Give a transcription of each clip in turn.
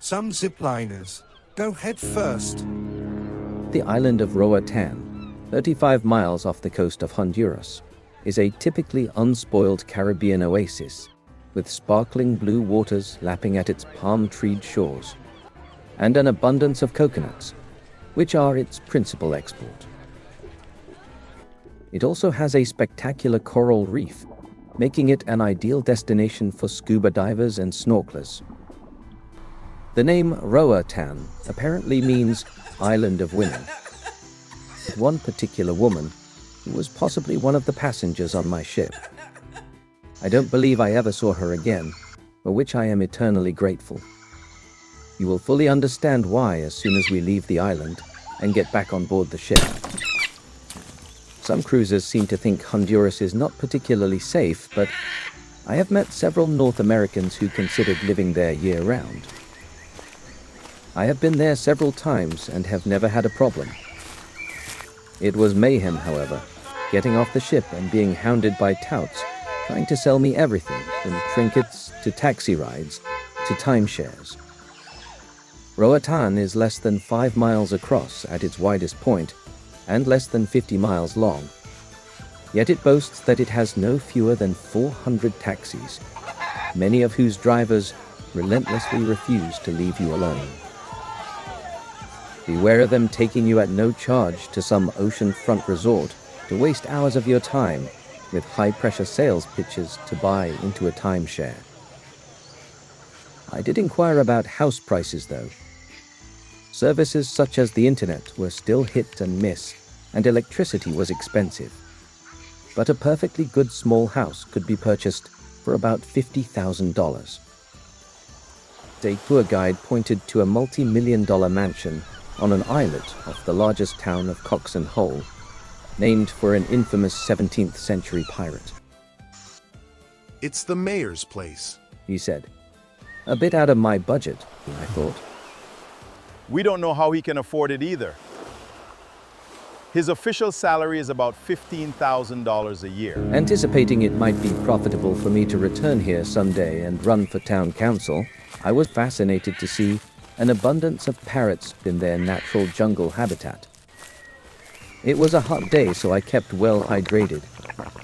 Some zipliners go head first. The island of Roatan, 35 miles off the coast of Honduras, is a typically unspoiled Caribbean oasis with sparkling blue waters lapping at its palm-treed shores and an abundance of coconuts, which are its principal export. It also has a spectacular coral reef, making it an ideal destination for scuba divers and snorkelers. The name Roatan apparently means Island of Women. One particular woman, who was possibly one of the passengers on my ship. I don't believe I ever saw her again, for which I am eternally grateful. You will fully understand why as soon as we leave the island and get back on board the ship. Some cruisers seem to think Honduras is not particularly safe, but I have met several North Americans who considered living there year-round. I have been there several times and have never had a problem. It was mayhem, however, getting off the ship and being hounded by touts trying to sell me everything from trinkets to taxi rides to timeshares. Roatan is less than 5 miles across at its widest point and less than 50 miles long. Yet it boasts that it has no fewer than 400 taxis, many of whose drivers relentlessly refuse to leave you alone. Beware of them taking you at no charge to some oceanfront resort to waste hours of your time with high-pressure sales pitches to buy into a timeshare. I did inquire about house prices, though. Services such as the internet were still hit and miss, and electricity was expensive. But a perfectly good small house could be purchased for about $50,000. A tour guide pointed to a multi-million-dollar mansion on an islet off the largest town of Cox and Hole, named for an infamous 17th century pirate. It's the mayor's place, he said. A bit out of my budget, I thought. We don't know how he can afford it either. His official salary is about $15,000 a year. Anticipating it might be profitable for me to return here someday and run for town council, I was fascinated to see an abundance of parrots in their natural jungle habitat. It was a hot day, so I kept well hydrated,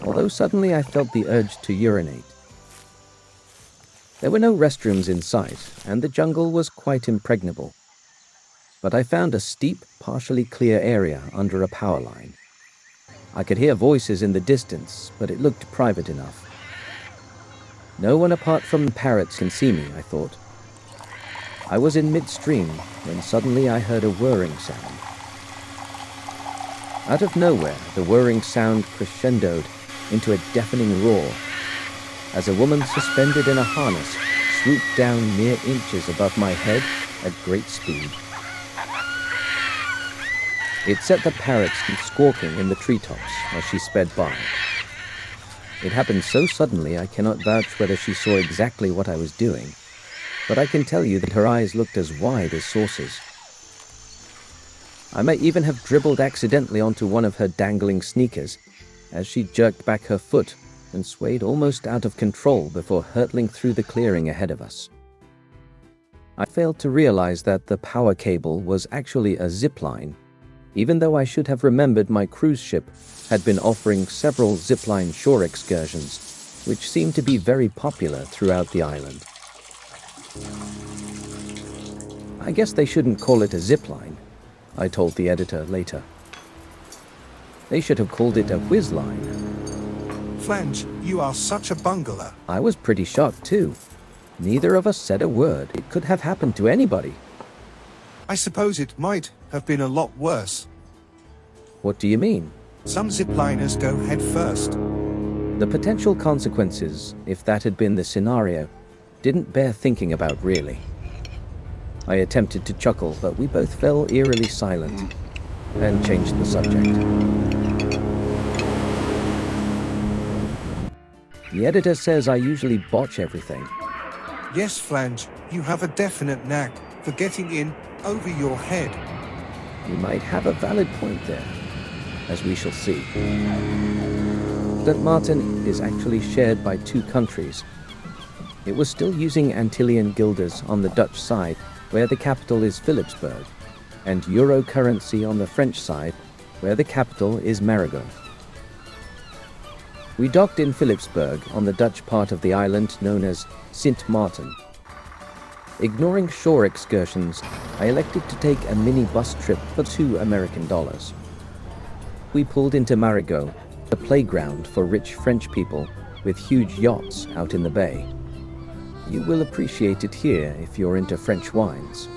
although suddenly I felt the urge to urinate. There were no restrooms in sight, and the jungle was quite impregnable. But I found a steep, partially clear area under a power line. I could hear voices in the distance, but it looked private enough. No one apart from the parrots can see me, I thought. I was in midstream when suddenly I heard a whirring sound. Out of nowhere, the whirring sound crescendoed into a deafening roar as a woman suspended in a harness swooped down mere inches above my head at great speed. It set the parrots squawking in the treetops as she sped by. It happened so suddenly I cannot vouch whether she saw exactly what I was doing, but I can tell you that her eyes looked as wide as saucers. I may even have dribbled accidentally onto one of her dangling sneakers as she jerked back her foot and swayed almost out of control before hurtling through the clearing ahead of us. I failed to realize that the power cable was actually a zip line, even though I should have remembered my cruise ship had been offering several zipline shore excursions, which seemed to be very popular throughout the island. I guess they shouldn't call it a zipline, I told the editor later. They should have called it a whiz line. Flange, you are such a bungler. I was pretty shocked too. Neither of us said a word. It could have happened to anybody. I suppose it might have been a lot worse. What do you mean? Some zipliners go head first. The potential consequences, if that had been the scenario, didn't bear thinking about really. I attempted to chuckle, but we both fell eerily silent and changed the subject. The editor says I usually botch everything. Yes, Flange, you have a definite knack for getting in over your head. You might have a valid point there, as we shall see. St. Martin is actually shared by 2 countries. It was still using Antillean guilders on the Dutch side, where the capital is Philipsburg, and euro currency on the French side, where the capital is Marigot. We docked in Philipsburg on the Dutch part of the island known as Sint Maarten. Ignoring shore excursions, I elected to take a mini bus trip for $2 We pulled into Marigot, a playground for rich French people with huge yachts out in the bay. You will appreciate it here if you're into French wines.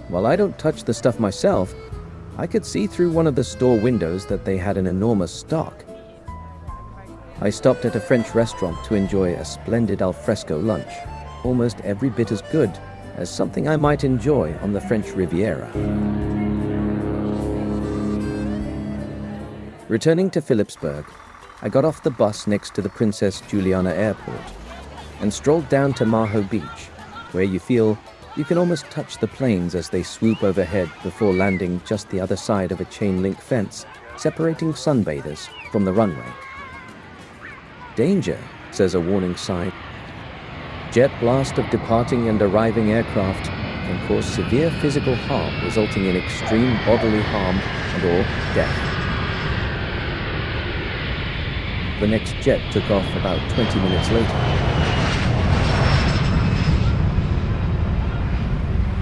While I don't touch the stuff myself, I could see through one of the store windows that they had an enormous stock. I stopped at a French restaurant to enjoy a splendid alfresco lunch, almost every bit as good as something I might enjoy on the French Riviera. Returning to Philipsburg, I got off the bus next to the Princess Juliana Airport and strolled down to Maho Beach, where you feel you can almost touch the planes as they swoop overhead before landing just the other side of a chain-link fence separating sunbathers from the runway. "Danger," says a warning sign. Jet blast of departing and arriving aircraft can cause severe physical harm, resulting in extreme bodily harm and/or death. The next jet took off about 20 minutes later.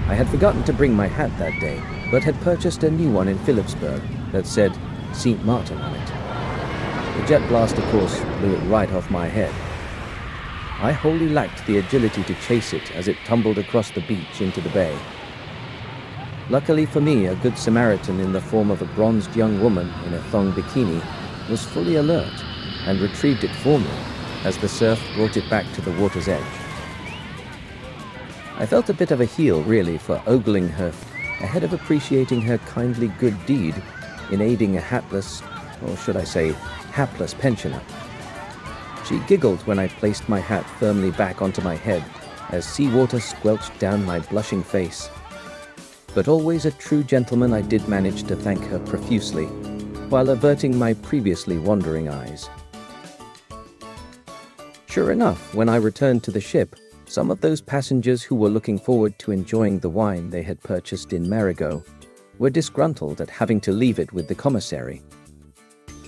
I had forgotten to bring my hat that day, but had purchased a new one in Philipsburg that said Sint Maarten on it. The jet blast, of course, blew it right off my head. I wholly lacked the agility to chase it as it tumbled across the beach into the bay. Luckily for me, a good Samaritan in the form of a bronzed young woman in a thong bikini was fully alert and retrieved it for me as the surf brought it back to the water's edge. I felt a bit of a heel, really, for ogling her ahead of appreciating her kindly good deed in aiding a hapless, or should I say, hapless pensioner. She giggled when I placed my hat firmly back onto my head as seawater squelched down my blushing face. But always a true gentleman, I did manage to thank her profusely while averting my previously wandering eyes. Sure enough, when I returned to the ship, some of those passengers who were looking forward to enjoying the wine they had purchased in Marigot were disgruntled at having to leave it with the commissary,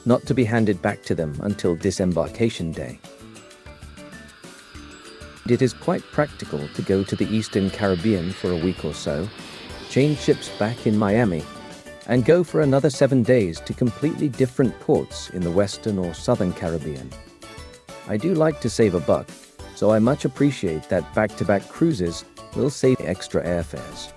not to be handed back to them until disembarkation day. It is quite practical to go to the Eastern Caribbean for a week or so, change ships back in Miami, and go for another 7 days to completely different ports in the Western or Southern Caribbean. I do like to save a buck, so I much appreciate that back-to-back cruises will save extra airfares.